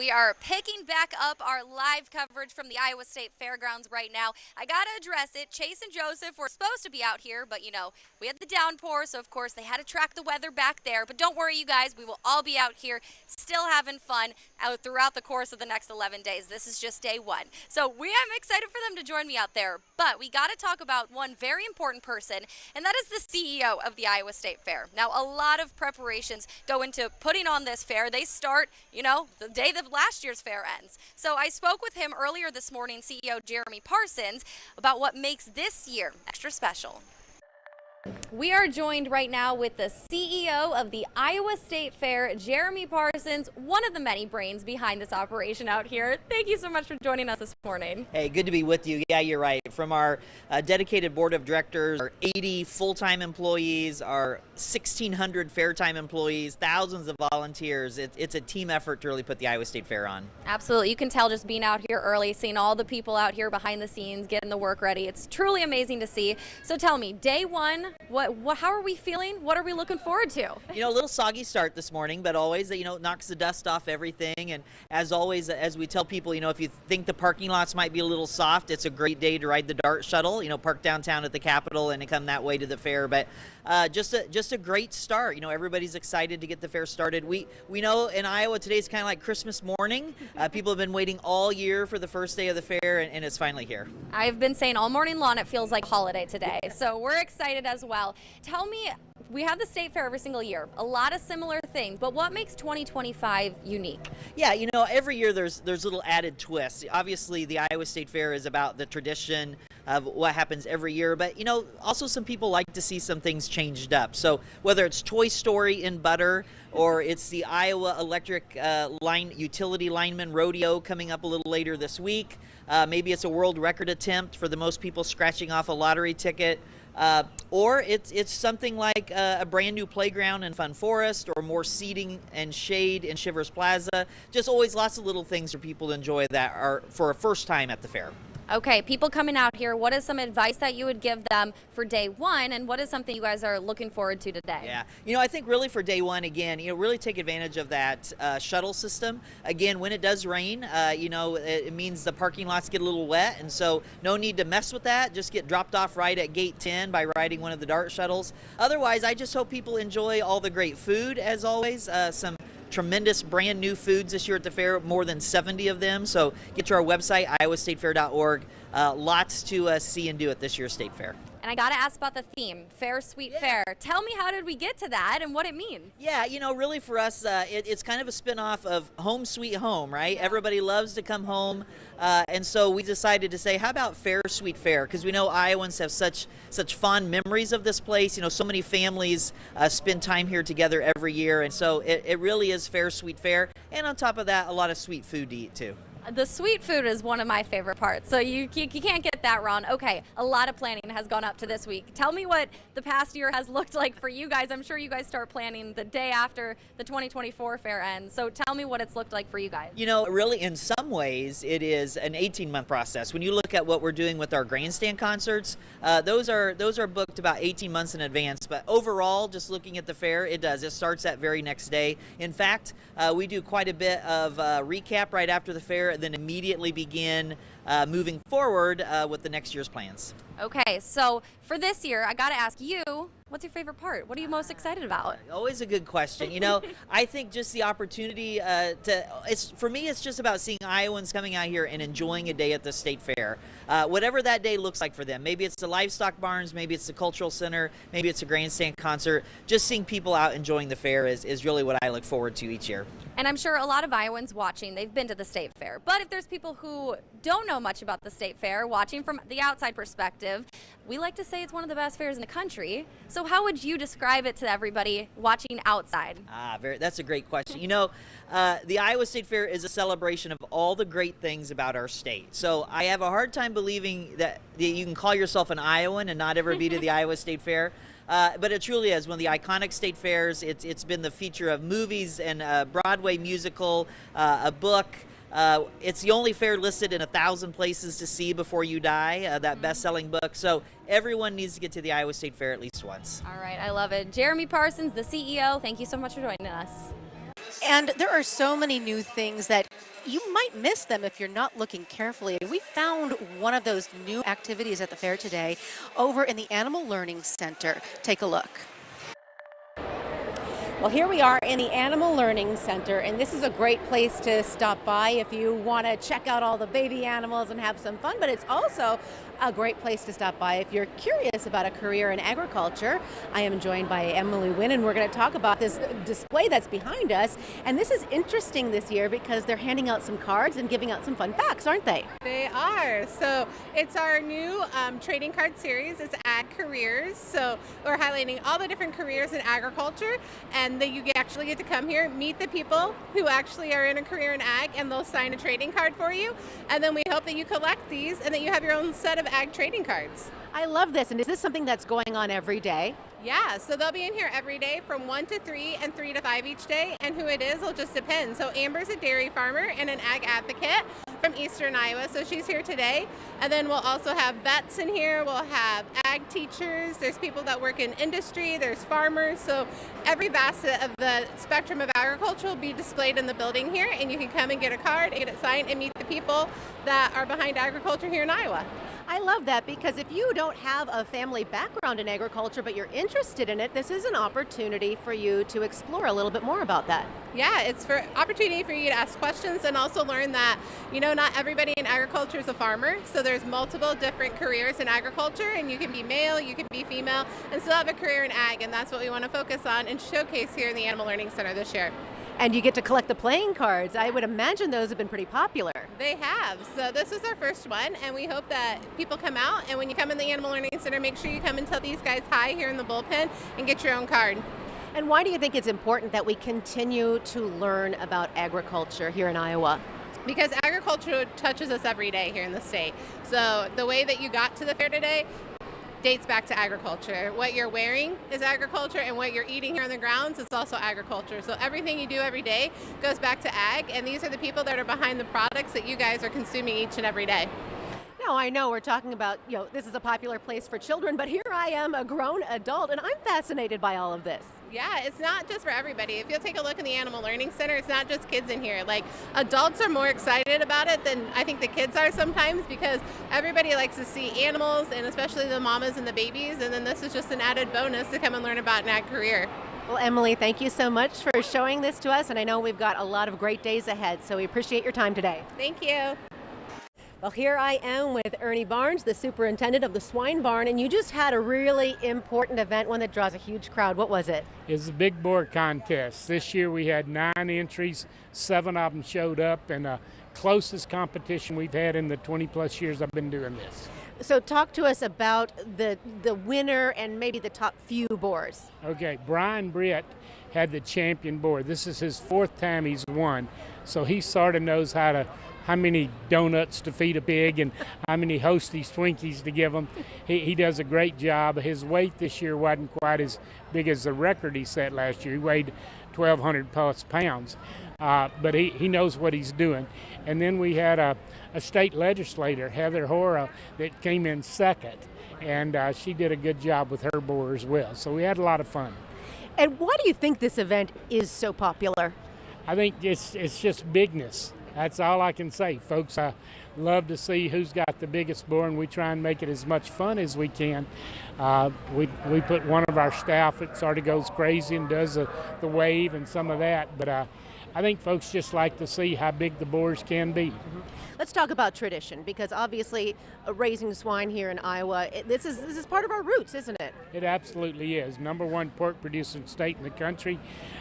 We are picking back up our live coverage from the Iowa State Fairgrounds right now. I got to address it. Chase and Joseph were supposed to be out here, but we had the downpour, so of course they had to track the weather back there. But don't worry, you guys, we will all be out here still having fun out throughout the course of the next 11 days. This is just day one. So I'm excited for them to join me out there. But we got to talk about one very important person, and that is the CEO of the Iowa State Fair. Now, a lot of preparations go into putting on this fair. They start, the day that last year's fair ends. So I spoke with him earlier this morning, CEO Jeremy Parsons, about what makes this year extra special. We are joined right now with the CEO of the Iowa State Fair, Jeremy Parsons, one of the many brains behind this operation out here. Thank you so much for joining us this morning. Hey, good to be with you. Yeah, you're right. From our dedicated board of directors, our 80 full-time employees, our 1,600 fair-time employees, thousands of volunteers, it's a team effort to really put the Iowa State Fair on. Absolutely. You can tell just being out here early, seeing all the people out here behind the scenes, getting the work ready. It's truly amazing to see. So tell me, day one, how are we feeling? What are we looking forward to? A little soggy start this morning, but always, knocks the dust off everything. And as always, as we tell people, if you think the parking lots might be a little soft, it's a great day to ride the DART shuttle, park downtown at the Capitol and come that way to the fair. But just a great start. Everybody's excited to get the fair started. We know in Iowa today's kind of like Christmas morning. People have been waiting all year for the first day of the fair, and it's finally here. I've been saying all morning long it feels like holiday today. So we're excited as well. Tell me, we have the State Fair every single year, a lot of similar things, but what makes 2025 unique? Yeah, every year there's little added twists. Obviously, the Iowa State Fair is about the tradition of what happens every year, but also some people like to see some things changed up. So whether it's Toy Story in butter, or it's the Iowa Electric Utility Lineman Rodeo coming up a little later this week, maybe it's a world record attempt for the most people scratching off a lottery ticket. Or it's something like a brand new playground in Fun Forest, or more seating and shade in Shivers Plaza. Just always lots of little things for people to enjoy that are for a first time at the fair. Okay, people coming out here, what is some advice that you would give them for day one, and what is something you guys are looking forward to today? Yeah, I think really for day one, again, really take advantage of that shuttle system. Again, when it does rain, it means the parking lots get a little wet, and so no need to mess with that. Just get dropped off right at gate 10 by riding one of the DART shuttles. Otherwise, I just hope people enjoy all the great food, as always. Some tremendous brand new foods this year at the fair, more than 70 of them. So get to our website, iowastatefair.org. Lots to see and do at this year's State Fair. And I got to ask about the theme, Fair, Sweet Fair. Tell me, how did we get to that and what it means? Yeah, really for us, it's kind of a spinoff of Home Sweet Home, right? Yeah. Everybody loves to come home. And so we decided to say, how about Fair, Sweet Fair? Because we know Iowans have such fond memories of this place. So many families spend time here together every year. And so it really is Fair, Sweet Fair. And on top of that, a lot of sweet food to eat, too. The sweet food is one of my favorite parts, so you can't get that wrong. Okay, a lot of planning has gone up to this week. Tell me what the past year has looked like for you guys. I'm sure you guys start planning the day after the 2024 fair ends, so tell me what it's looked like for you guys. Really in some ways it is an 18-month process. When you look at what we're doing with our grandstand concerts, those are booked about 18 months in advance, but overall, just looking at the fair, it starts that very next day. In fact, we do quite a bit of recap right after the fair, then immediately begin moving forward with the next year's plans. Okay, so for this year, I got to ask you, what's your favorite part? What are you most excited about? Always a good question. I think just the opportunity for me, it's just about seeing Iowans coming out here and enjoying a day at the State Fair. Whatever that day looks like for them. Maybe it's the livestock barns, maybe it's the cultural center, maybe it's a grandstand concert. Just seeing people out enjoying the fair is really what I look forward to each year. And I'm sure a lot of Iowans watching, they've been to the State Fair. But if there's people who don't know much about the State Fair, watching from the outside perspective, we like to say it's one of the best fairs in the country. So how would you describe it to everybody watching outside? That's a great question. The Iowa State Fair is a celebration of all the great things about our state. So I have a hard time believing that you can call yourself an Iowan and not ever be to the Iowa State Fair. But it truly is one of the iconic state fairs. It's been the feature of movies and a Broadway musical, a book. It's the only fair listed in 1,000 places to see before you die, that best-selling book. So everyone needs to get to the Iowa State Fair at least once. All right, I love it. Jeremy Parsons, the CEO, thank you so much for joining us. And there are so many new things that you might miss them if you're not looking carefully. We found one of those new activities at the fair today over in the Animal Learning Center. Take a look. Well, here we are in the Animal Learning Center, and this is a great place to stop by if you want to check out all the baby animals and have some fun, but it's also a great place to stop by if you're curious about a career in agriculture. I am joined by Emily Wynn, and we're going to talk about this display that's behind us. And this is interesting this year because they're handing out some cards and giving out some fun facts, aren't they? They are. So it's our new trading card series. It's Ag Careers. So we're highlighting all the different careers in agriculture, and that you actually get to come here, meet the people who actually are in a career in ag, and they'll sign a trading card for you. And then we hope that you collect these and that you have your own set of ag trading cards. I love this. And is this something that's going on every day? Yeah, so they'll be in here every day from 1 to 3 and 3 to 5 each day, and who it is will just depend. So Amber's a dairy farmer and an ag advocate from Eastern Iowa, so she's here today. And then we'll also have vets in here, we'll have ag teachers, there's people that work in industry, there's farmers, so every facet of the spectrum of agriculture will be displayed in the building here, and you can come and get a card and get it signed and meet the people that are behind agriculture here in Iowa. I love that because if you don't have a family background in agriculture but you're interested in it, this is an opportunity for you to explore a little bit more about that. Yeah, it's for opportunity for you to ask questions and also learn that, not everybody in agriculture is a farmer. So there's multiple different careers in agriculture, and you can be male, you can be female, and still have a career in ag. And that's what we want to focus on and showcase here in the Animal Learning Center this year. And you get to collect the playing cards. I would imagine those have been pretty popular. They have. So this is our first one, and we hope that people come out. And when you come in the Animal Learning Center, make sure you come and tell these guys hi here in the bullpen and get your own card. And why do you think it's important that we continue to learn about agriculture here in Iowa? Because agriculture touches us every day here in the state. So the way that you got to the fair today dates back to agriculture. What you're wearing is agriculture, and what you're eating here on the grounds is also agriculture. So everything you do every day goes back to ag, and these are the people that are behind the products that you guys are consuming each and every day. Now, I know we're talking about, this is a popular place for children, but here I am, a grown adult, and I'm fascinated by all of this. Yeah, it's not just for everybody. If you'll take a look in the Animal Learning Center, it's not just kids in here. Like, adults are more excited about it than I think the kids are sometimes, because everybody likes to see animals, and especially the mamas and the babies, and then this is just an added bonus to come and learn about an ag career. Well, Emily, thank you so much for showing this to us, and I know we've got a lot of great days ahead, so we appreciate your time today. Thank you. Well, here I am with Ernie Barnes, the superintendent of the Swine Barn, and you just had a really important event, one that draws a huge crowd. What was it? It's a big boar contest. This year we had 9 entries, 7 of them showed up, and the closest competition we've had in the 20 plus years I've been doing this. So talk to us about the winner and maybe the top few boars. Okay, Brian Britt had the champion boar. This is his 4th time he's won, so he sort of knows how many donuts to feed a pig and how many Hosties Twinkies to give them. He does a great job. His weight this year wasn't quite as big as the record he set last year. He weighed 1,200 plus pounds, but he knows what he's doing. And then we had a state legislator, Heather Hora, that came in 2nd, and she did a good job with her boar as well. So we had a lot of fun. And why do you think this event is so popular? I think it's just bigness. That's all I can say, folks. I love to see who's got the biggest boar, and we try and make it as much fun as we can. We put one of our staff that sort of goes crazy and does the wave and some of that, but I think folks just like to see how big the boars can be. Mm-hmm. Let's talk about tradition, because obviously raising swine here in Iowa, this is part of our roots, isn't it? It absolutely is. #1 pork producing state in the country.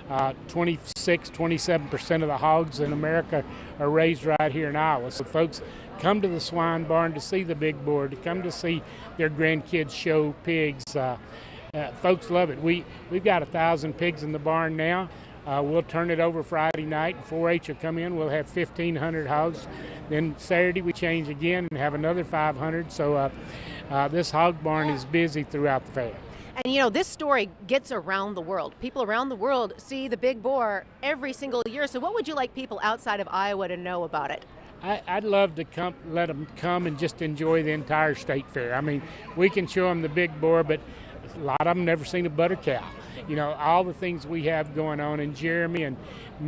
27% of the hogs in America are raised right here in Iowa. So folks come to the Swine Barn to see the big boar, to come to see their grandkids show pigs. Folks love it. We've got 1,000 pigs in the barn now. We'll turn it over Friday night, and 4-H will come in. We'll have 1,500 hogs. Then Saturday we change again and have another 500. So this hog barn is busy throughout the fair. And this story gets around the world. People around the world see the big boar every single year. So what would you like people outside of Iowa to know about it? I'd love to let them come and just enjoy the entire state fair. I mean, we can show them the big boar, but A lot of them never seen a butter cow. You know, all the things we have going on, and Jeremy and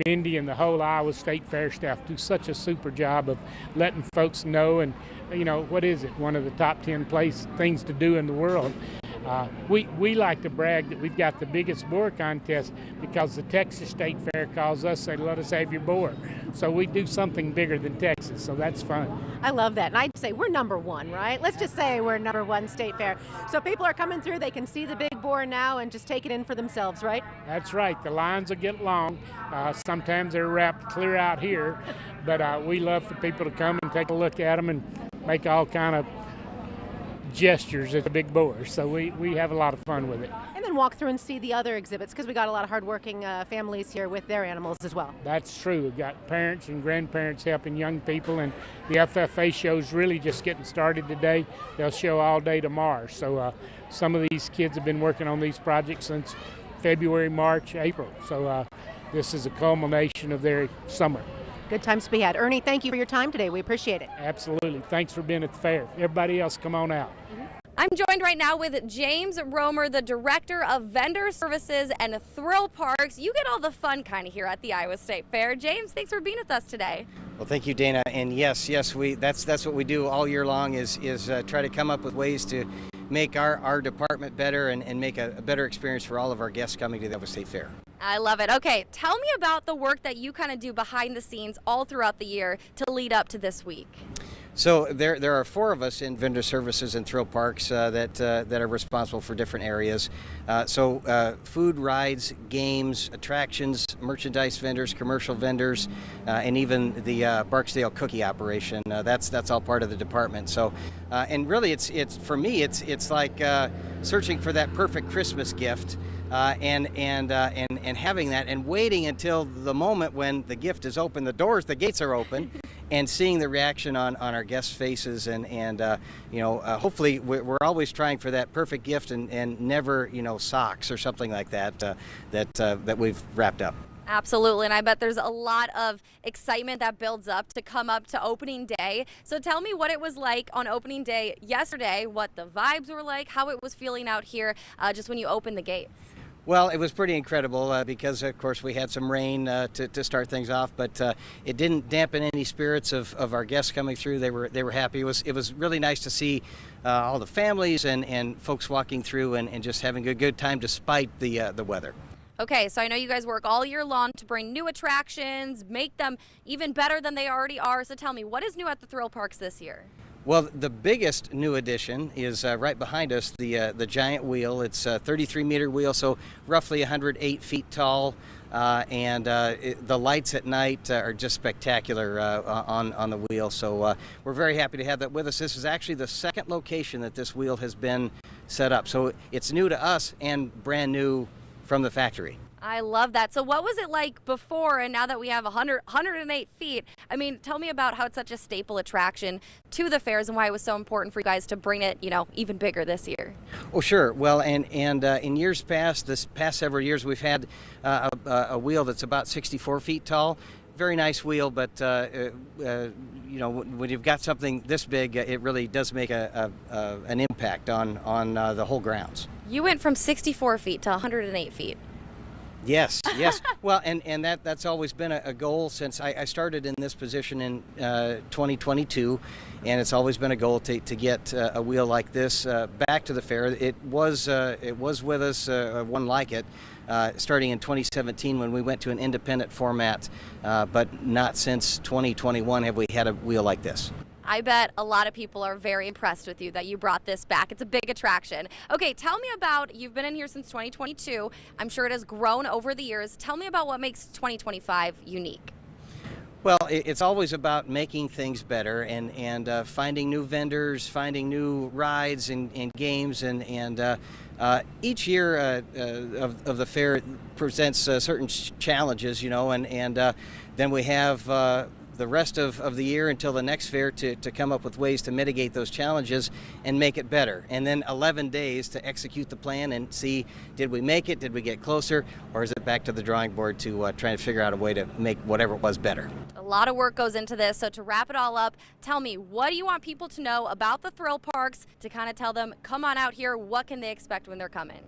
Mindy and the whole Iowa State Fair staff do such a super job of letting folks know. And, you know, what is it? One of the top 10 things to do in the world. We like to brag that we've got the biggest boar contest because the Texas State Fair calls us, they let us have your boar. So we do something bigger than Texas, so that's fun. I love that. And I'd say we're number one, right? Let's just say we're number one state fair. So people are coming through, they can see the big boar now and just take it in for themselves, right? That's right. The lines will get long. Sometimes they're wrapped clear out here, but we love for people to come and take a look at them and make all kind of gestures at the big boar. So we have a lot of fun with it. And then walk through and see the other exhibits because we got a lot of hardworking families here with their animals as well. That's true. We've got parents and grandparents helping young people, and the FFA show's really just getting started today. They'll show all day tomorrow. So some of these kids have been working on these projects since February, March, April. So this is a culmination of their summer. Good times to be had. Ernie, thank you for your time today. We appreciate it. Absolutely. Thanks for being at the fair. Everybody else, come on out. I'm joined right now with James Romer, the Director of Vendor Services and Thrill Parks. You get all the fun kind of here at the Iowa State Fair. James, thanks for being with us today. Well, thank you, Dana. And yes, that's what we do all year long is try to come up with ways to make our department better and make a better experience for all of our guests coming to the Iowa State Fair. I love it. Okay, tell me about the work that you kind of do behind the scenes all throughout the year to lead up to this week. So there are 4 of us in vendor services and thrill parks that are responsible for different areas. Food, rides, games, attractions, merchandise vendors, commercial vendors, and even the Barksdale cookie operation. That's all part of the department. So, and really, it's for me, it's like searching for that perfect Christmas gift. And having that and waiting until the moment when the gift is open, the gates are open, and seeing the reaction on our guests' faces and hopefully we're always trying for that perfect gift and never socks or something like that that we've wrapped up. Absolutely, and I bet there's a lot of excitement that builds up to come up to opening day. So tell me what it was like on opening day yesterday, what the vibes were like, how it was feeling out here just when you opened the gates. Well, it was pretty incredible because, of course, we had some rain to start things off, but it didn't dampen any spirits of our guests coming through. They were happy. It was really nice to see all the families and folks walking through and just having a good time despite the weather. Okay, so I know you guys work all year long to bring new attractions, make them even better than they already are. So tell me, what is new at the Thrill Parks this year? Well, the biggest new addition is right behind us, the giant wheel. It's a 33-meter wheel, so roughly 108 feet tall, and the lights at night are just spectacular on the wheel. So we're very happy to have that with us. This is actually the second location that this wheel has been set up, so it's new to us and brand new from the factory. I love that. So what was it like before and now that we have 108 feet? I mean, tell me about how it's such a staple attraction to the fairs and why it was so important for you guys to bring it, even bigger this year. Oh, sure. Well, and in years past, this past several years, we've had a wheel that's about 64 feet tall. Very nice wheel, but when you've got something this big, it really does make an impact on the whole grounds. You went from 64 feet to 108 feet. Yes. Well, and that's always been a goal since I started in this position in 2022, and it's always been a goal to get a wheel like this back to the fair. It was with us, one like it, starting in 2017 when we went to an independent format, but not since 2021 have we had a wheel like this. I bet a lot of people are very impressed with you that you brought this back. It's a big attraction. Okay, tell me about, you've been in here since 2022. I'm sure it has grown over the years. Tell me about what makes 2025 unique. Well, it's always about making things better and finding new vendors, finding new rides and games, and each year of the fair presents certain challenges, and then we have the rest of the year until the next fair to come up with ways to mitigate those challenges and make it better. And then 11 days to execute the plan and see, did we make it, did we get closer, or is it back to the drawing board to try to figure out a way to make whatever it was better. A lot of work goes into this, so to wrap it all up, tell me, what do you want people to know about the thrill parks to kind of tell them, come on out here, what can they expect when they're coming?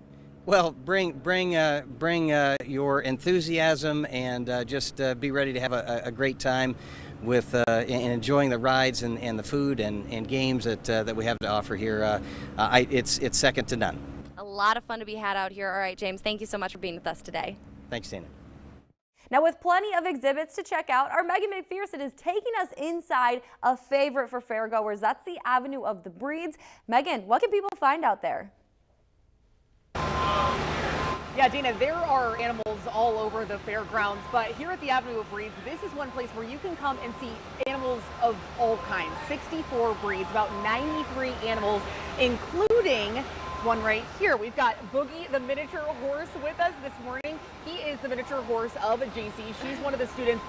Well, bring your enthusiasm and just be ready to have a great time with and enjoying the rides and the food and games that we have to offer here. It's second to none. A lot of fun to be had out here. All right, James, thank you so much for being with us today. Thanks, Dana. Now, with plenty of exhibits to check out, our Megan McPherson is taking us inside a favorite for fairgoers. That's the Avenue of the Breeds. Megan, what can people find out there? Yeah, Dana, there are animals all over the fairgrounds, but here at the Avenue of Breeds, this is one place where you can come and see animals of all kinds. 64 breeds, about 93 animals, including one right here. We've got Boogie, the miniature horse, with us this morning. He is the miniature horse of JC. She's one of the students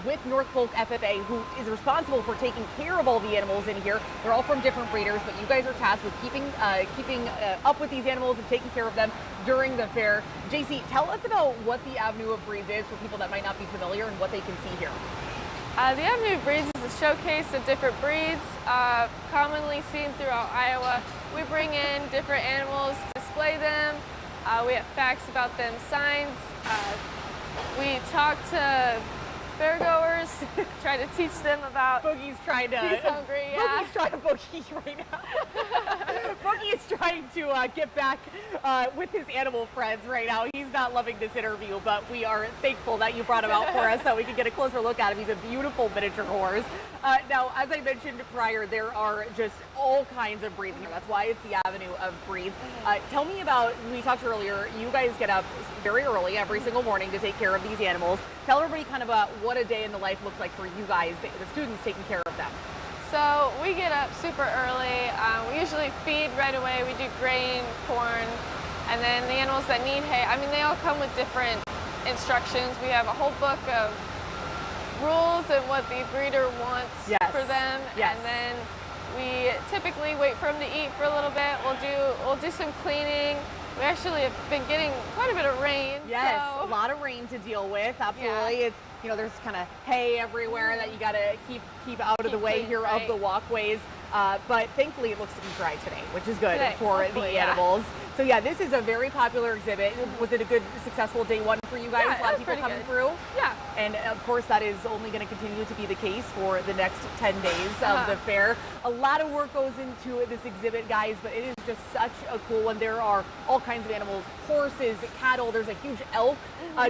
with North Polk FFA who is responsible for taking care of all the animals in here. They're all from different breeders, but you guys are tasked with keeping up with these animals and taking care of them during the fair. JC, tell us about what the Avenue of Breeds is for people that might not be familiar and what they can see here. The Avenue of Breeds is a showcase of different breeds commonly seen throughout Iowa. We bring in different animals, display them. We have facts about them, signs. We talk to fairgoers, try to teach them about. Boogie's trying to. He's hungry, yeah. Boogie's trying to boogie right now. Boogie is trying to get back with his animal friends right now. He's not loving this interview, but we are thankful that you brought him out for us so we can get a closer look at him. He's a beautiful miniature horse. Now, as I mentioned prior, there are just all kinds of breeds here. That's why it's the Avenue of Breeds. Tell me about, we talked earlier, you guys get up very early every single morning to take care of these animals. Tell everybody kind of about what a day in the life looks like for you guys, the students taking care of them. So we get up super early. We usually feed right away. We do grain, corn, and then the animals that need hay, I mean, they all come with different instructions. We have a whole book of rules and what the breeder wants for them. Yes. And then we typically wait for them to eat for a little bit. We'll do some cleaning. We actually have been getting quite a bit of rain. Yes, so. A lot of rain to deal with. Absolutely. Yeah. It's, you know, there's kind of hay everywhere that you got to keep out of the way clean, here right. of the walkways. But thankfully it looks to be dry today, which is good Today, for the hopefully, yeah. animals. So yeah, this is a very popular exhibit. Was it a good, successful day one for you guys? Yeah, a lot of it was people pretty coming good. through? Yeah. And of course that is only going to continue to be the case for the next 10 days of the fair. A lot of work goes into this exhibit, guys, but it is just such a cool one. There are all kinds of animals, horses, cattle. There's a huge elk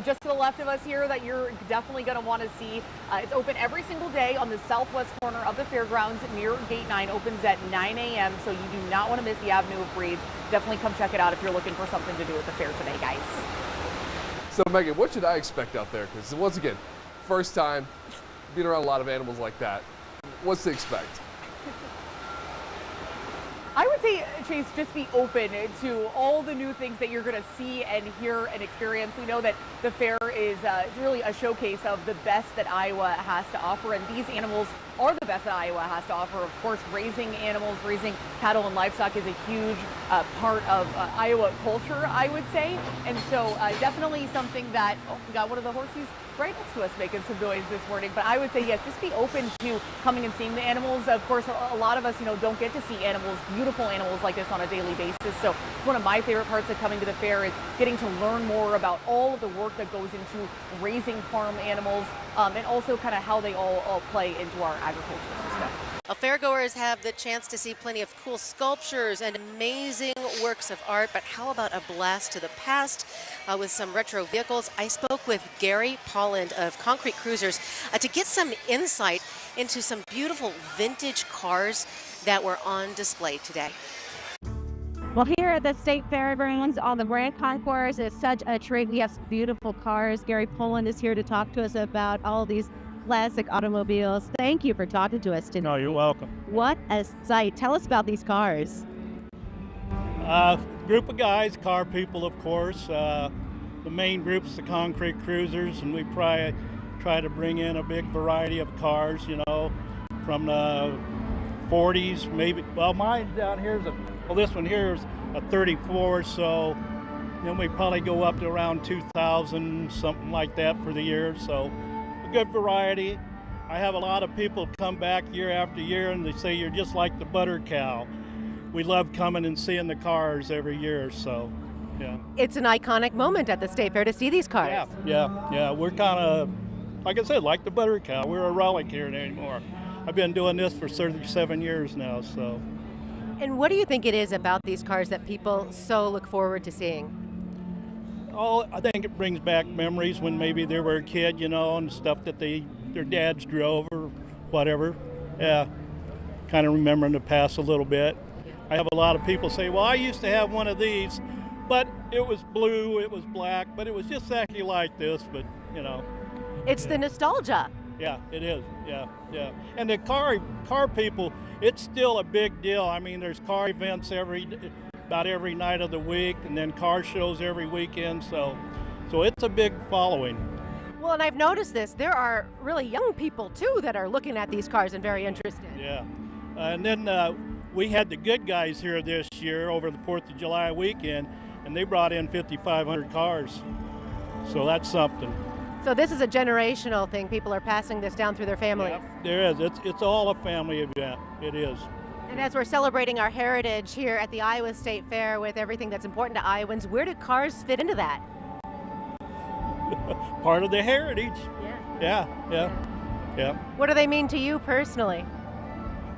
just to the left of us here that you're definitely going to want to see. It's open every single day on the southwest corner of the fairgrounds near Gate 9. Opens at 9 a.m. So you do not want to miss the Avenue of Breeds. Definitely come check it out if you're looking for something to do at the fair today, guys. So Megan, what should I expect out there? Because once again, first time being around a lot of animals like that. What's to expect? I would say, Chase, just be open to all the new things that you're going to see and hear and experience. We know that the fair is really a showcase of the best that Iowa has to offer, and these animals are the best that Iowa has to offer. Of course, raising animals, raising cattle and livestock is a huge part of Iowa culture, I would say. And so definitely something that, we got one of the horses right next to us making some noise this morning. But I would say, yes, just be open to coming and seeing the animals. Of course, a lot of us, don't get to see animals, beautiful animals like this on a daily basis. So it's one of my favorite parts of coming to the fair is getting to learn more about all of the work that goes into raising farm animals and also kind of how they all play into our agricultural system. Fairgoers have the chance to see plenty of cool sculptures and amazing works of art, but how about a blast to the past with some retro vehicles? I spoke with Gary Polland of Concrete Cruisers to get some insight into some beautiful vintage cars that were on display today. Well, here at the State Fairgrounds on the Grand Concourse, it's such a treat. We have some beautiful cars. Gary Polland is here to talk to us about all these classic automobiles. Thank you for talking to us today. No, you're welcome. What a sight. Tell us about these cars. Group of guys, car people, of course. The main group's the Concrete Cruisers, and we probably try to bring in a big variety of cars, from the 40s, maybe. Well, mine down here is this one here is a 34, so then we probably go up to around 2,000, something like that for the year. So a good variety. I have a lot of people come back year after year and they say you're just like the butter cow. We love coming and seeing the cars every year, so yeah. It's an iconic moment at the State Fair to see these cars. Yeah. We're kind of, like I said, like the butter cow. We're a relic here anymore. I've been doing this for 37 years now, so. And what do you think it is about these cars that people so look forward to seeing? Oh, I think it brings back memories when maybe they were a kid, and stuff that their dads drove or whatever. Yeah, kind of remembering the past a little bit. I have a lot of people say, well, I used to have one of these, but it was blue, it was black, but it was just exactly like this, but, It's the nostalgia. Yeah, it is. Yeah. And the car people, it's still a big deal. I mean, there's car events about every night of the week, and then car shows every weekend. So it's a big following. Well, and I've noticed this. There are really young people too that are looking at these cars and very interested. Yeah, and then we had the good guys here this year over the 4th of July weekend, and they brought in 5,500 cars. So that's something. So this is a generational thing. People are passing this down through their families. Yeah, there is. It's all a family event. It is. And as we're celebrating our heritage here at the Iowa State Fair with everything that's important to Iowans, where do cars fit into that? Part of the heritage. Yeah. What do they mean to you personally?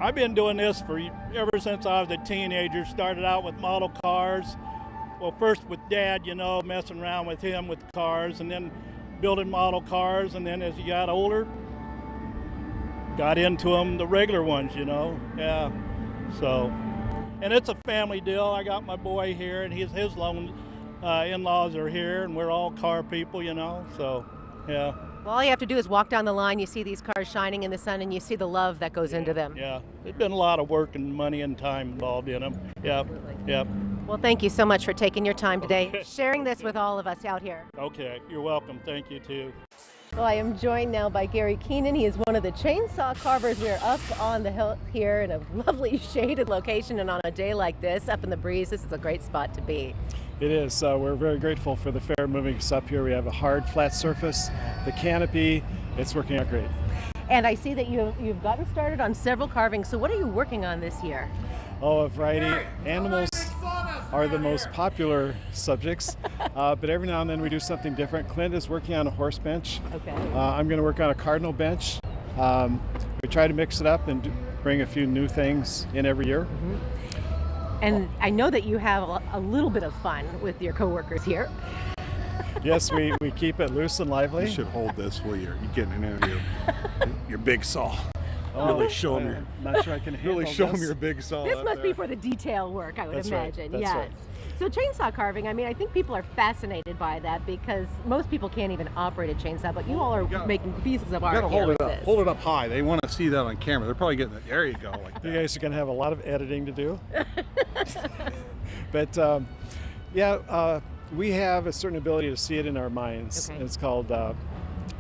I've been doing this ever since I was a teenager. Started out with model cars. Well, first with Dad, messing around with him with cars, and then building model cars, and then as you got older, got into them, the regular ones, Yeah. So, and it's a family deal. I got my boy here, and his in-laws are here, and we're all car people, So, yeah. Well, all you have to do is walk down the line, you see these cars shining in the sun, and you see the love that goes into them. Yeah, there's been a lot of work and money and time involved in them. Yep. Well, thank you so much for taking your time today, sharing this with all of us out here. Okay, you're welcome. Thank you, too. Well, I am joined now by Gary Keenan. He is one of the chainsaw carvers. We're up on the hill here in a lovely shaded location, and on a day like this, up in the breeze, this is a great spot to be. It is. We're very grateful for the fair moving us up here. We have a hard, flat surface, the canopy. It's working out great. And I see that you've gotten started on several carvings. So what are you working on this year? Oh, a variety. Animals are the most popular subjects, but every now and then we do something different. Clint is working on a horse bench. Okay. I'm going to work on a cardinal bench. We try to mix it up and bring a few new things in every year. Mm-hmm. And I know that you have a little bit of fun with your coworkers here. Yes, we keep it loose and lively. You should hold this while you're getting an interview. Your big saw. Really show them your. Not sure I can handle Really show this. them your big saw. This must be for the detail work, I would That's imagine. Right. That's yes. right. So chainsaw carving, I think people are fascinated by that because most people can't even operate a chainsaw, but you all are making pieces of art. You gotta hold here it with up. this. Hold it up high. They want to see that on camera. They're probably getting it. There you go. Like You that. guys are going to have a lot of editing to do. But we have a certain ability to see it in our minds. Okay. It's called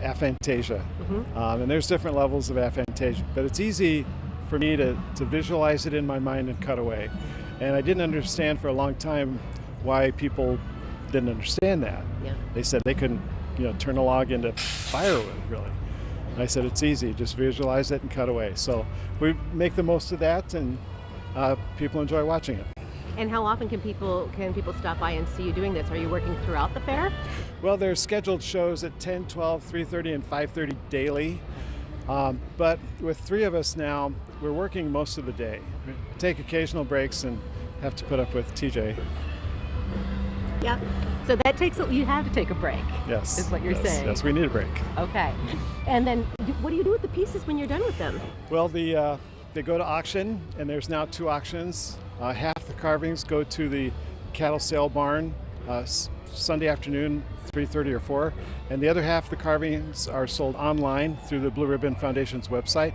aphantasia. Mm-hmm. And there's different levels of aphantasia, but it's easy for me to visualize it in my mind and cut away. And I didn't understand for a long time why people didn't understand that. Yeah. They said they couldn't, turn a log into firewood, really. And I said, it's easy, just visualize it and cut away. So we make the most of that, and people enjoy watching it. And how often can people stop by and see you doing this? Are you working throughout the fair? Well, there's scheduled shows at 10, 12, 3:30, and 5:30 daily. But with three of us now, we're working most of the day. We take occasional breaks and have to put up with TJ. Yeah. So that you have to take a break. Yes. Is what you're saying. Yes, we need a break. Okay. And then what do you do with the pieces when you're done with them? Well, they go to auction, and there's now 2 auctions. Half the carvings go to the cattle sale barn Sunday afternoon, 3:30 or 4, and the other half of the carvings are sold online through the Blue Ribbon Foundation's website.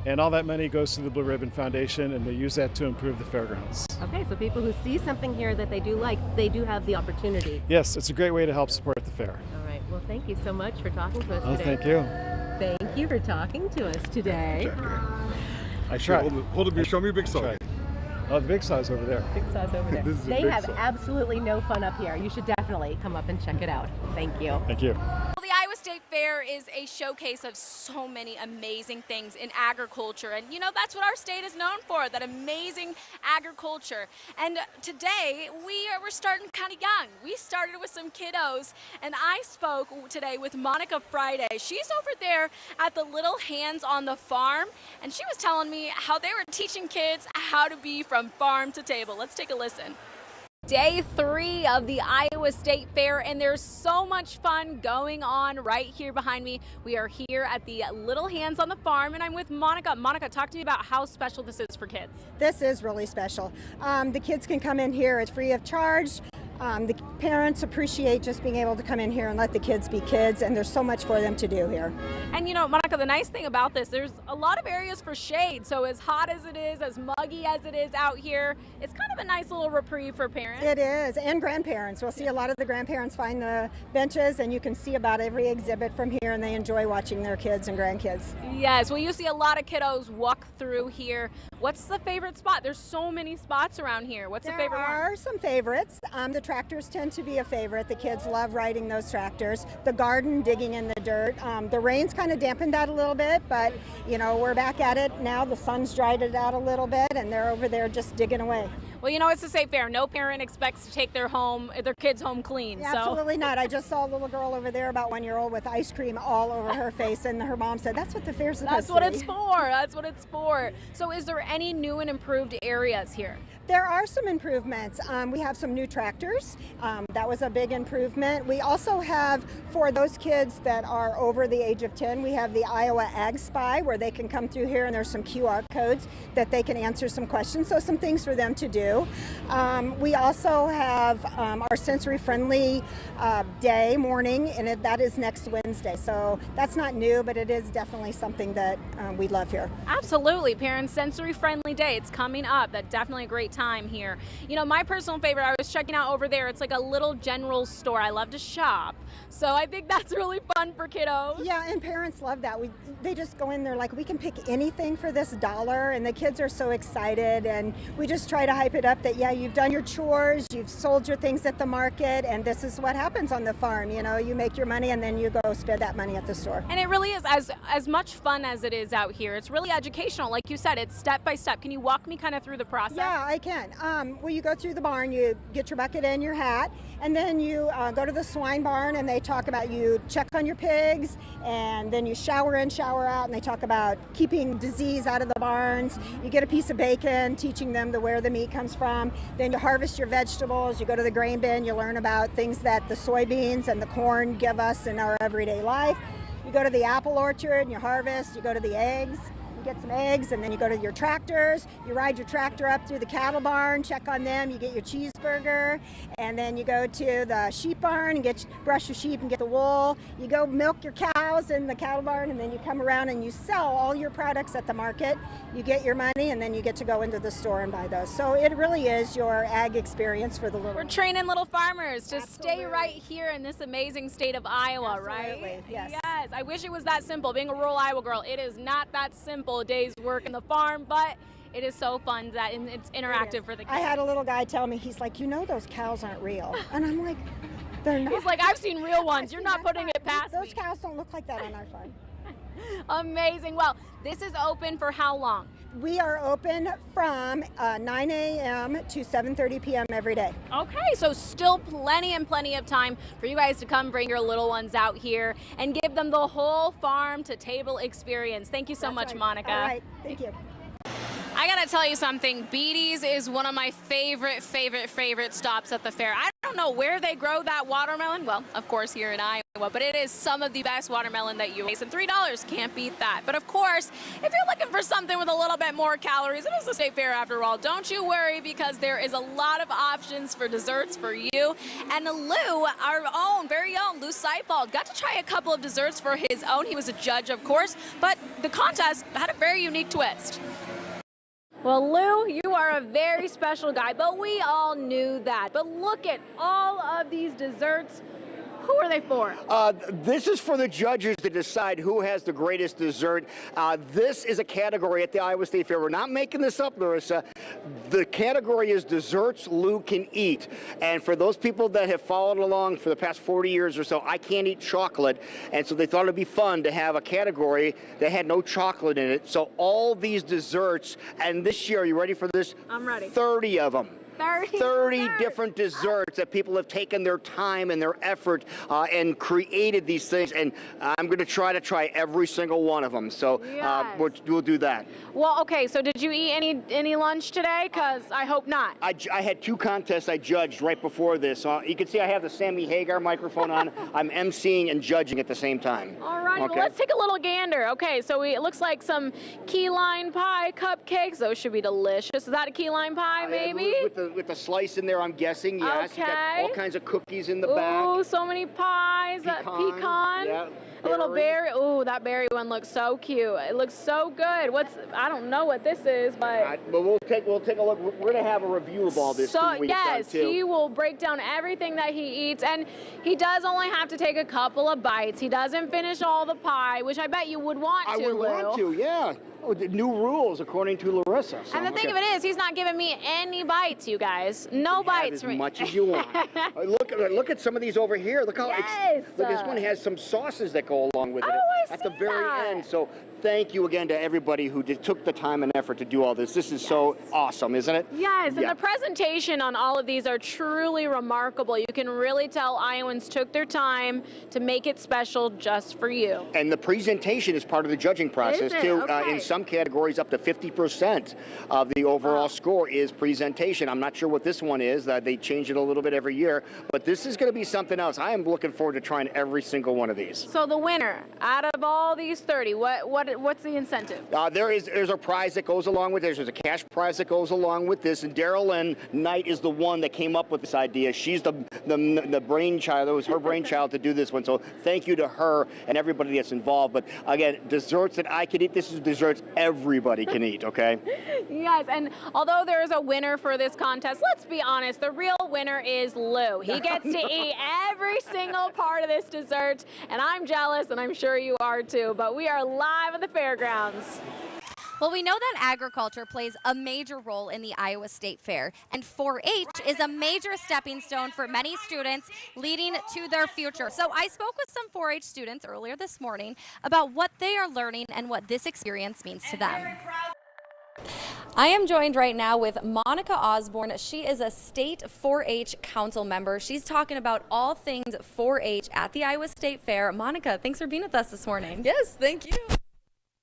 And all that money goes to the Blue Ribbon Foundation, and they use that to improve the fairgrounds. Okay, so people who see something here that they do like, they do have the opportunity. Yes, it's a great way to help support the fair. All right, well, thank you so much for talking to us Oh, today. thank you. Thank you for talking to us today. I tried. Hold it, show me a big saw. Oh, the big saw's over there. Big saw's over there. This is a They big have saw. absolutely no fun up here. You should definitely come up and check it out. Thank you. Thank you. Well, the Iowa State Fair is a showcase of so many amazing things in agriculture. And, you know, that's what our state is known for, that amazing agriculture. And today, we're starting kind of young. We started with some kiddos, and I spoke today with Monica Friday. She's over there at the Little Hands on the Farm, and she was telling me how they were teaching kids how to be from farm to table. Let's take a listen. Day 3 of the Iowa State Fair, and there's so much fun going on right here behind me. We are here at the Little Hands on the Farm, and I'm with Monica. Monica, talk to me about how special this is for kids. This is really special. The kids can come in here, it's free of charge. The parents appreciate just being able to come in here and let the kids be kids, and there's so much for them to do here. And you know, Monica, the nice thing about this, there's a lot of areas for shade. So as hot as it is, as muggy as it is out here, it's kind of a nice little reprieve for parents. It is, and grandparents. We'll see a lot of the grandparents find the benches, and you can see about every exhibit from here, and they enjoy watching their kids and grandkids. Yes, well, you see a lot of kiddos walk through here. What's the favorite spot? There's so many spots around here. What's the favorite There one? are some favorites. The tractors tend to be a favorite. The kids love riding those tractors. The garden, digging in the dirt. The rain's kind of dampened that a little bit, but you know, we're back at it now. The sun's dried it out a little bit, and they're over there just digging away. Well, you know, it's the state fair. No parent expects to take their kids home clean. Absolutely not. I just saw a little girl over there, about 1 year old, with ice cream all over her face, and her mom said, "That's what the fair's supposed to be." That's what it's for. That's what it's for. So is there any new and improved areas here? There are some improvements. We have some new tractors. That was a big improvement. We also have, for those kids that are over the age of 10, we have the Iowa Ag Spy, where they can come through here, and there's some QR codes that they can answer some questions. So some things for them to do. We also have our sensory friendly day morning, and that is next Wednesday. So that's not new, but it is definitely something that we love here. Absolutely. Parents Sensory Friendly Day. It's coming up. That's definitely a great time here. You know, my personal favorite, I was checking out over there. It's like a little general store. I love to shop. So I think that's really fun for kiddos. Yeah, and parents love that. They just go in there like, we can pick anything for this $1, and the kids are so excited, and we just try to hype it up that, yeah, you've done your chores, you've sold your things at the market, and this is what happens on the farm. You know, you make your money and then you go spend that money at the store. And it really is as much fun as it is out here. It's really educational. Like you said, it's step by step. Can you walk me kind of through the process? Yeah, I can. Well, you go through the barn, you get your bucket and your hat, and then you go to the swine barn, and they talk about, you check on your pigs, and then you shower in, shower out, and they talk about keeping disease out of the barns. You get a piece of bacon, teaching them where the meat comes from. Then you harvest your vegetables, you go to the grain bin, you learn about things that the soybeans and the corn give us in our everyday life. You go to the apple orchard and you harvest, you go to the eggs. Get some eggs, and then you go to your tractors, you ride your tractor up through the cattle barn, check on them, you get your cheeseburger, and then you go to the sheep barn and brush your sheep and get the wool. You go milk your cows in the cattle barn, and then you come around and you sell all your products at the market. You get your money, and then you get to go into the store and buy those. So it really is your ag experience for the little. We're training little farmers to stay right here in this amazing state of Iowa, Absolutely, right? yes. Yes, I wish it was that simple. Being a rural Iowa girl, it is not that simple. A day's work in the farm, but it is so fun that it's interactive for the kids. I had a little guy tell me, he's like, you know, those cows aren't real. And I'm like, they're not. He's like, I've seen real ones. You're not putting it past Those cows don't look like that on our farm. Amazing. Well, this is open for how long? We are open from 9 a.m. to 7:30 p.m. every day. Okay, so still plenty of time for you guys to come bring your little ones out here and give them the whole farm to table experience. Thank you so much, right. Monica. All right, thank you. I gotta tell you something, Beatty's is one of my favorite stops at the fair. I don't don't know where they grow that watermelon. Well, of course, here in Iowa, but it is some of the best watermelon that you taste, and $3 can't beat that. But of course, if you're looking for something with a little bit more calories, it is the state fair after all. Don't you worry, because there is a lot of options for desserts for you. And Lou, our own, very own Lou Seifald, got to try a couple of desserts for his own. He was a judge, of course, but the contest had a very unique twist. Well, Lou, you are a very special guy, but we all knew that. But look at all of these desserts. Who are they for? This is for the judges to decide who has the greatest dessert. This is a category at the Iowa State Fair. We're not making this up, Larissa. The category is desserts Lou can eat. And for those people that have followed along for the past 40 years or so, I can't eat chocolate. And so they thought it'd be fun to have a category that had no chocolate in it. So all these desserts, and this year, are you ready for this? I'm ready. 30 of them. 30 different desserts that people have taken their time and their effort and created these things, and I'm going to try every single one of them. So we'll do that. Well, okay, so did you eat any lunch today? Because I hope not. I had 2 contests I judged right before this. You can see I have the Sammy Hagar microphone on. I'm emceeing and judging at the same time. All right, okay. Well, let's take a little gander. Okay, so it looks like some key lime pie cupcakes. Those should be delicious. Is that a key lime pie, maybe? With the slice in there, I'm guessing, yes. Okay. You got all kinds of cookies in the Ooh, back. so many pies. Pecan. Yeah. A little berry. Ooh, that berry one looks so cute. It looks so good. I don't know what this is, but we'll take a look. We're gonna have a review of all this. So yes, he will break down everything that he eats, and he does only have to take a couple of bites. He doesn't finish all the pie, which I bet you would want to. I would want to, yeah. Oh, the new rules according to Larissa. So, and the thing of it is, he's not giving me any bites, you guys. No bites. As much as you want. Look at some of these over here. Look how look, this one has some sauces that go along with it at the very end. So thank you again to everybody who took the time and effort to do all this. This is so awesome, isn't it? Yes, and the presentation on all of these are truly remarkable. You can really tell Iowans took their time to make it special just for you. And the presentation is part of the judging process too. Okay. In some categories, up to 50% of the overall score is presentation. I'm not sure what this one is. They change it a little bit every year, but this is going to be something else. I am looking forward to trying every single one of these. So the winner, out of all these 30, what's the incentive? There's a prize that goes along with this. There's a cash prize that goes along with this. And Daryl Lynn Knight is the one that came up with this idea. She's the brainchild. It was her brainchild to do this one. So thank you to her and everybody that's involved. But again, desserts that I could eat. This is desserts everybody can eat, okay? Yes, and although there is a winner for this contest, let's be honest, the real winner is Lou. He gets to eat every single part of this dessert, and I'm jealous, and I'm sure you are too, but we are live at the fairgrounds. Well, we know that agriculture plays a major role in the Iowa State Fair, and 4-H is a major stepping stone for many students leading to their future. So I spoke with some 4-H students earlier this morning about what they are learning and what this experience means to them. I am joined right now with Monica Osborne. She is a state 4-H council member. She's talking about all things 4-H at the Iowa State Fair. Monica, thanks for being with us this morning. Yes, thank you.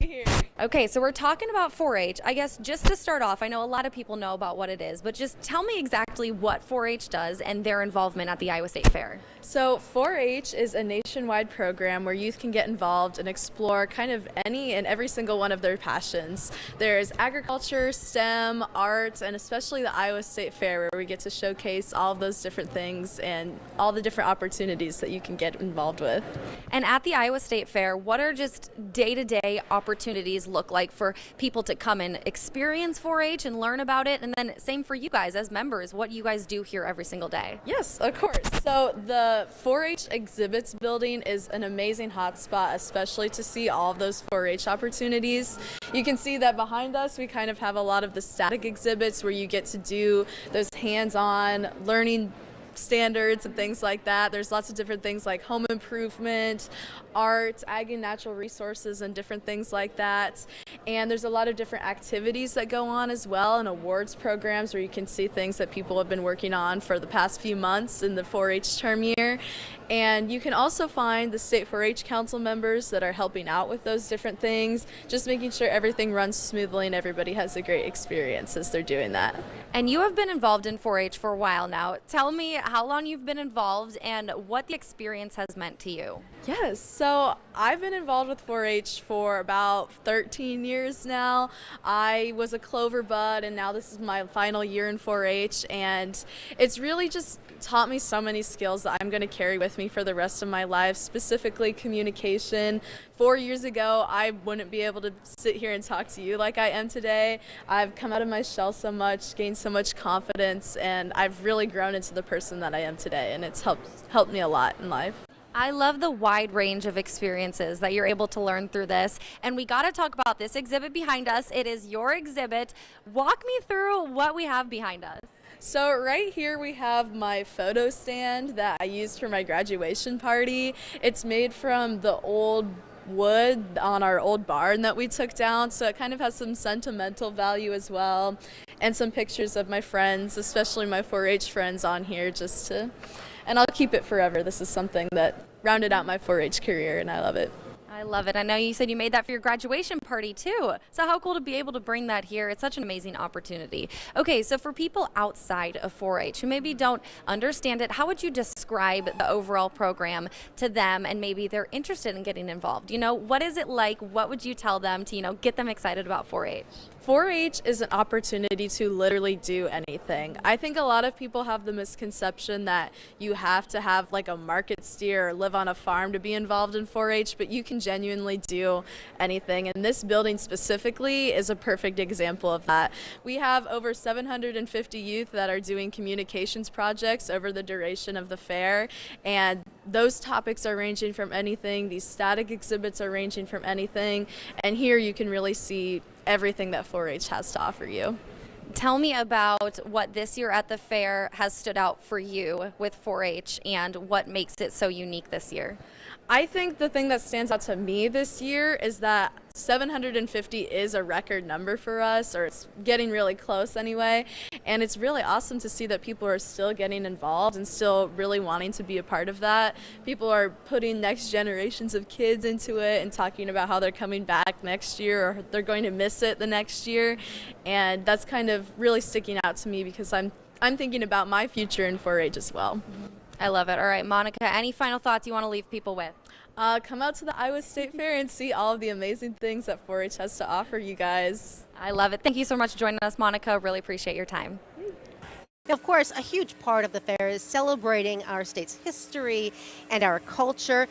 Here. Okay, so we're talking about 4-H. I guess just to start off, I know a lot of people know about what it is, but just tell me exactly what 4-H does and their involvement at the Iowa State Fair. So 4-H is a nationwide program where youth can get involved and explore kind of any and every single one of their passions. There's agriculture, STEM, art, and especially the Iowa State Fair where we get to showcase all of those different things and all the different opportunities that you can get involved with. And at the Iowa State Fair, what are just day-to-day opportunities look like for people to come and experience 4-H and learn about it? And then same for you guys as members, what you guys do here every single day. Yes, of course. So the 4-H exhibits building is an amazing hotspot, especially to see all of those 4-H opportunities. You can see that behind us we kind of have a lot of the static exhibits where you get to do those hands-on learning standards and things like that. There's lots of different things like home improvement, art, ag and natural resources, and different things like that. And there's a lot of different activities that go on as well, and awards programs where you can see things that people have been working on for the past few months in the 4-H term year. And you can also find the state 4-H council members that are helping out with those different things, just making sure everything runs smoothly and everybody has a great experience as they're doing that. And you have been involved in 4-H for a while now. Tell me how long you've been involved and what the experience has meant to you. Yes, so I've been involved with 4-H for about 13 years now. I was a Clover Bud, and now this is my final year in 4-H, and it's really just taught me so many skills that I'm going to carry with me for the rest of my life, specifically communication. 4 years ago, I wouldn't be able to sit here and talk to you like I am today. I've come out of my shell so much, gained so much confidence, and I've really grown into the person that I am today, and it's helped me a lot in life. I love the wide range of experiences that you're able to learn through this. And we got to talk about this exhibit behind us. It is your exhibit. Walk me through what we have behind us. So right here we have my photo stand that I used for my graduation party. It's made from the old wood on our old barn that we took down, so it kind of has some sentimental value as well, and some pictures of my friends, especially my 4-H friends, on here and I'll keep it forever. This is something that rounded out my 4-H career, and I love it. I love it. I know you said you made that for your graduation party too. So how cool to be able to bring that here. It's such an amazing opportunity. Okay, so for people outside of 4-H who maybe don't understand it, how would you describe the overall program to them, and maybe they're interested in getting involved? What is it like? What would you tell them to, get them excited about 4-H? 4-H is an opportunity to literally do anything. I think a lot of people have the misconception that you have to have like a market steer or live on a farm to be involved in 4-H, but you can genuinely do anything. And this building specifically is a perfect example of that. We have over 750 youth that are doing communications projects over the duration of the fair, and those topics are ranging from anything. These static exhibits are ranging from anything, and here you can really see everything that 4-H has to offer you. Tell me about what this year at the fair has stood out for you with 4-H and what makes it so unique this year. I think the thing that stands out to me this year is that 750 is a record number for us, or it's getting really close anyway, and it's really awesome to see that people are still getting involved and still really wanting to be a part of that. People are putting next generations of kids into it and talking about how they're coming back next year or they're going to miss it the next year, and that's kind of really sticking out to me because I'm thinking about my future in 4-H as well. I love it. All right, Monica, any final thoughts you want to leave people with? Come out to the Iowa State Fair and see all of the amazing things that 4-H has to offer you guys. I love it. Thank you so much for joining us, Monica. Really appreciate your time. Of course, a huge part of the fair is celebrating our state's history and our culture.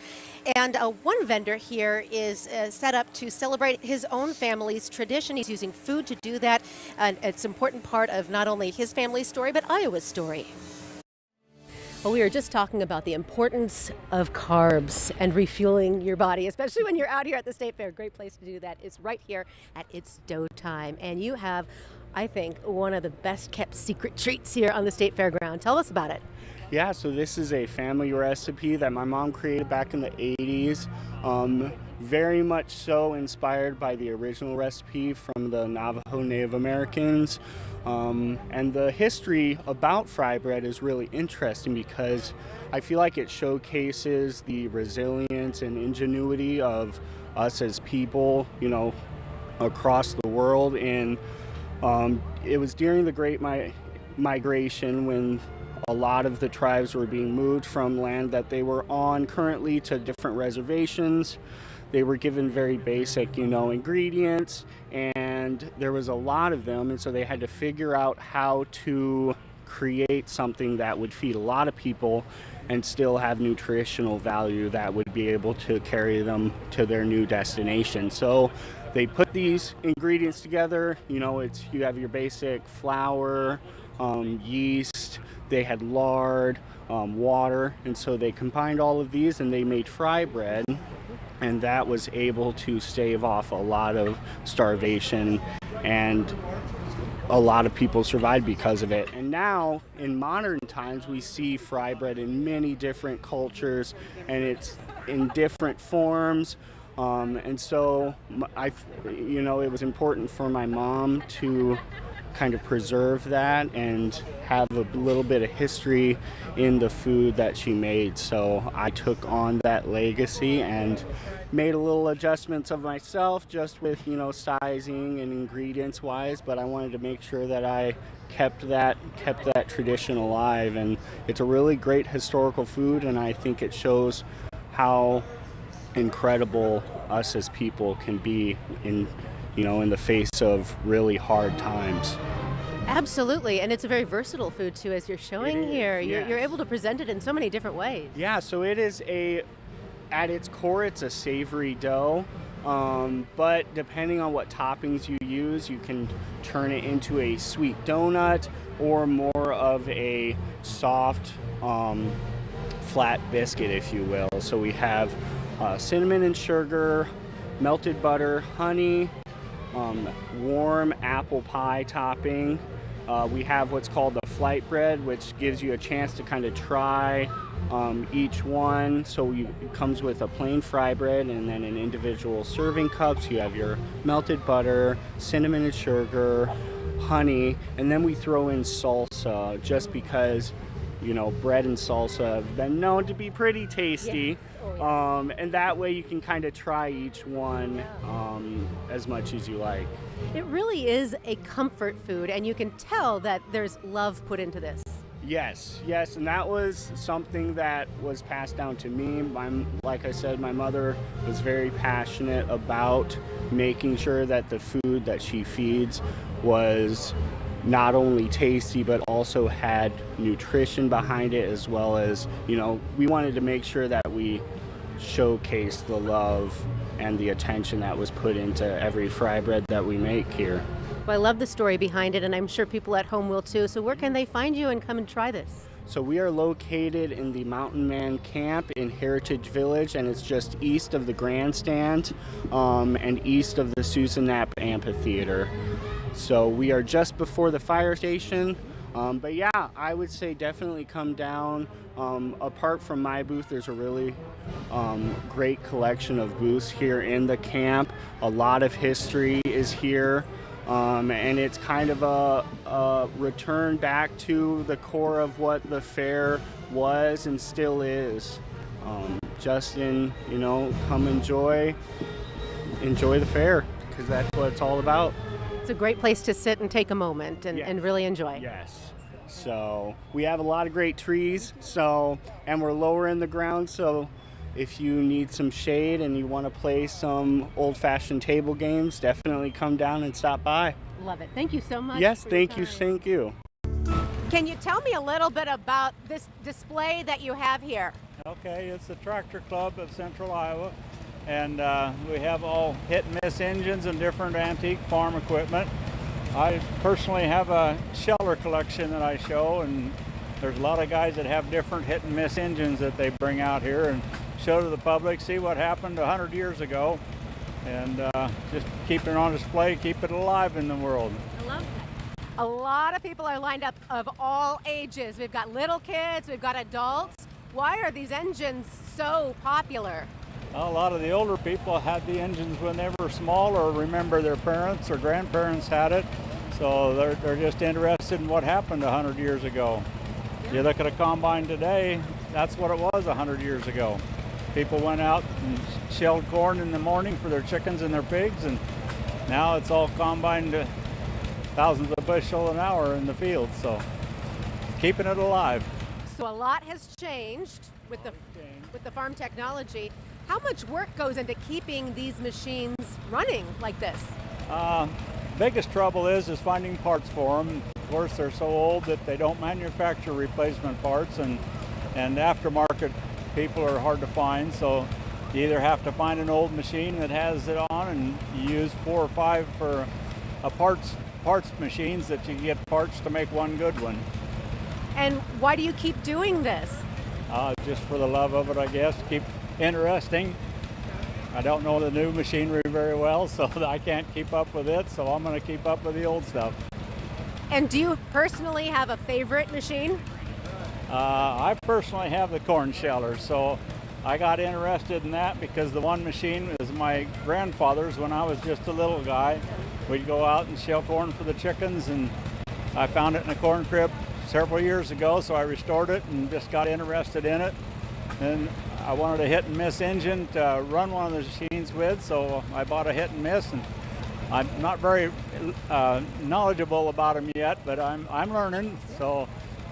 And one vendor here is set up to celebrate his own family's tradition. He's using food to do that. And it's an important part of not only his family's story, but Iowa's story. Well, we were just talking about the importance of carbs and refueling your body, especially when you're out here at the State Fair. Great place to do that is right here at It's Dough Time. And you have, I think, one of the best kept secret treats here on the State Fairground. Tell us about it. Yeah, so this is a family recipe that my mom created back in the 80s. Very much so inspired by the original recipe from the Navajo Native Americans. And the history about fry bread is really interesting because I feel like it showcases the resilience and ingenuity of us as people, across the world. And it was during the Great Migration when a lot of the tribes were being moved from land that they were on currently to different reservations. They were given very basic, ingredients, and there was a lot of them, and so they had to figure out how to create something that would feed a lot of people and still have nutritional value that would be able to carry them to their new destination. So they put these ingredients together. You have your basic flour, yeast, they had lard, water, and so they combined all of these and they made fry bread, and that was able to stave off a lot of starvation, and a lot of people survived because of it. And now in modern times we see fry bread in many different cultures, and it's in different forms. And so it was important for my mom to kind of preserve that and have a little bit of history in the food that she made. So I took on that legacy and made a little adjustments of myself, just with sizing and ingredients wise, but I wanted to make sure that I kept that tradition alive. And it's a really great historical food, and I think it shows how incredible us as people can be in the face of really hard times. Absolutely, and it's a very versatile food too, as you're showing here. Yes. You're able to present it in so many different ways. Yeah, so it is at its core, it's a savory dough, but depending on what toppings you use, you can turn it into a sweet donut or more of a soft, flat biscuit, if you will. So we have cinnamon and sugar, melted butter, honey, warm apple pie topping. We have what's called the flight bread, which gives you a chance to kind of try each one. So it comes with a plain fry bread and then in individual serving cups. You have your melted butter, cinnamon and sugar, honey, and then we throw in salsa just because, bread and salsa have been known to be pretty tasty. Yes. And that way you can kind of try each one as much as you like. It really is a comfort food, and you can tell that there's love put into this. Yes, and that was something that was passed down to me. Like I said, my mother was very passionate about making sure that the food that she feeds was not only tasty, but also had nutrition behind it, as well as, we wanted to make sure that we showcase the love and the attention that was put into every fry bread that we make here. Well, I love the story behind it, and I'm sure people at home will too. So where can they find you and come and try this? So we are located in the Mountain Man Camp in Heritage Village, and it's just east of the grandstand and east of the Susan Knapp Amphitheater. So we are just before the fire station. But yeah, I would say definitely come down. Apart from my booth, there's a really great collection of booths here in the camp. A lot of history is here. And it's kind of a return back to the core of what the fair was and still is. Come enjoy the fair, because that's what it's all about. It's a great place to sit and take a moment and really enjoy. Yes. So we have a lot of great trees, and we're lower in the ground, so if you need some shade and you want to play some old-fashioned table games, definitely come down and stop by. Love it. Thank you so much. Yes, for your thank you. Can you tell me a little bit about this display that you have here? Okay, it's the Tractor Club of Central Iowa, and we have all hit and miss engines and different antique farm equipment. I personally have a sheller collection that I show, and there's a lot of guys that have different hit and miss engines that they bring out here and show to the public, see what happened 100 years ago, and just keep it on display, keep it alive in the world. I love that. A lot of people are lined up of all ages. We've got little kids, we've got adults. Why are these engines so popular? A lot of the older people had the engines when they were small, or remember their parents or grandparents had it, so they're just interested in what happened 100 years ago. You look at a combine today, that's what it was 100 years ago. People went out and shelled corn in the morning for their chickens and their pigs, and now it's all combined to thousands of bushel an hour in the field, so keeping it alive. So a lot has changed with the farm technology. How much work goes into keeping these machines running like this? Biggest trouble is finding parts for them. Of course, they're so old that they don't manufacture replacement parts, and aftermarket people are hard to find. So you either have to find an old machine that has it on, and you use 4 or 5 for a parts machines that you can get parts to make one good one. And why do you keep doing this? Just for the love of it, I guess. Keep interesting. I don't know the new machinery very well, so I can't keep up with it, so I'm going to keep up with the old stuff. And do you personally have a favorite machine? I personally have the corn sheller, so I got interested in that because the one machine was my grandfather's when I was just a little guy. We'd go out and shell corn for the chickens, and I found it in a corn crib several years ago, so I restored it and just got interested in it. And I wanted a hit and miss engine to run one of the machines with, so I bought a hit and miss, and I'm not very knowledgeable about them yet, but I'm learning, so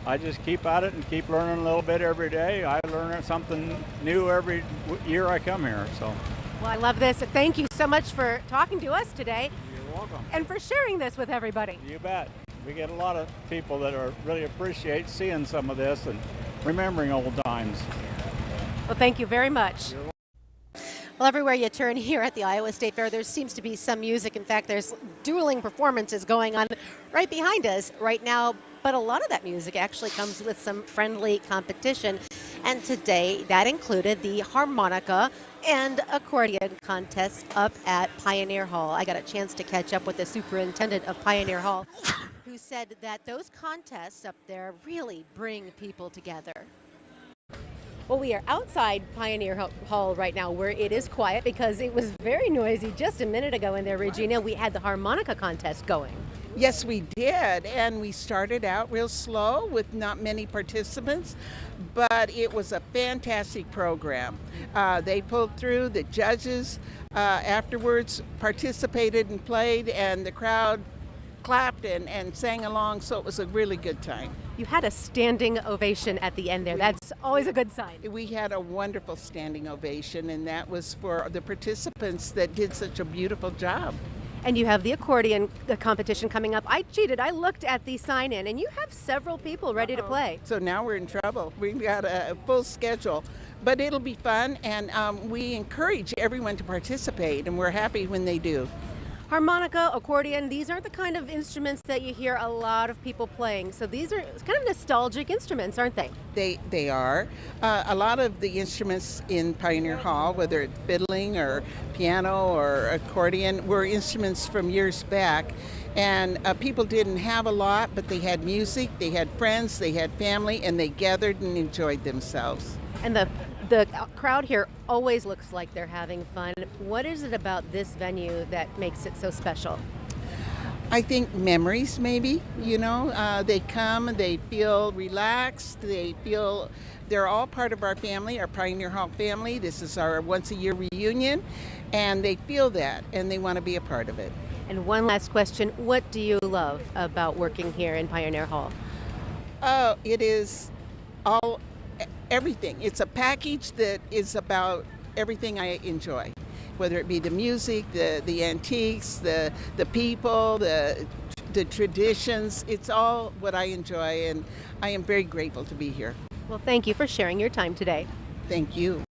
I just keep at it and keep learning a little bit every day. I learn something new every year I come here. So. Well, I love this. Thank you so much for talking to us today. You're welcome. And for sharing this with everybody. You bet. We get a lot of people that really appreciate seeing some of this and remembering old times. Well, thank you very much. Well, everywhere you turn here at the Iowa State Fair, there seems to be some music. In fact, there's dueling performances going on right behind us right now. But a lot of that music actually comes with some friendly competition. And today, that included the harmonica and accordion contests up at Pioneer Hall. I got a chance to catch up with the superintendent of Pioneer Hall, who said that those contests up there really bring people together. Well, we are outside Pioneer Hall right now, where it is quiet because it was very noisy just a minute ago in there, Regina. We had the harmonica contest going. Yes, we did, and we started out real slow with not many participants, but it was a fantastic program. They pulled through. The judges afterwards participated and played, and the crowd clapped and sang along, so it was a really good time. You had a standing ovation at the end there. That's always a good sign. We had a wonderful standing ovation, and that was for the participants that did such a beautiful job. And you have the accordion competition coming up. I cheated. I looked at the sign-in, and you have several people ready to play. So now we're in trouble. We've got a full schedule, but it'll be fun, and we encourage everyone to participate, and we're happy when they do. Harmonica, accordion, these aren't the kind of instruments that you hear a lot of people playing. So these are kind of nostalgic instruments, aren't they? They are. A lot of the instruments in Pioneer Hall, whether it's fiddling or piano or accordion, were instruments from years back. And people didn't have a lot, but they had music, they had friends, they had family, and they gathered and enjoyed themselves. And the crowd here always looks like they're having fun. What is it about this venue that makes it so special? I think memories, maybe. They come, they feel relaxed, they feel they're all part of our family, our Pioneer Hall family. This is our once-a-year reunion, and they feel that, and they want to be a part of it. And one last question, what do you love about working here in Pioneer Hall? Oh, it is everything. It's a package that is about everything I enjoy, whether it be the music, the antiques, the people, the traditions. It's all what I enjoy, and I am very grateful to be here. Well, thank you for sharing your time today. Thank you.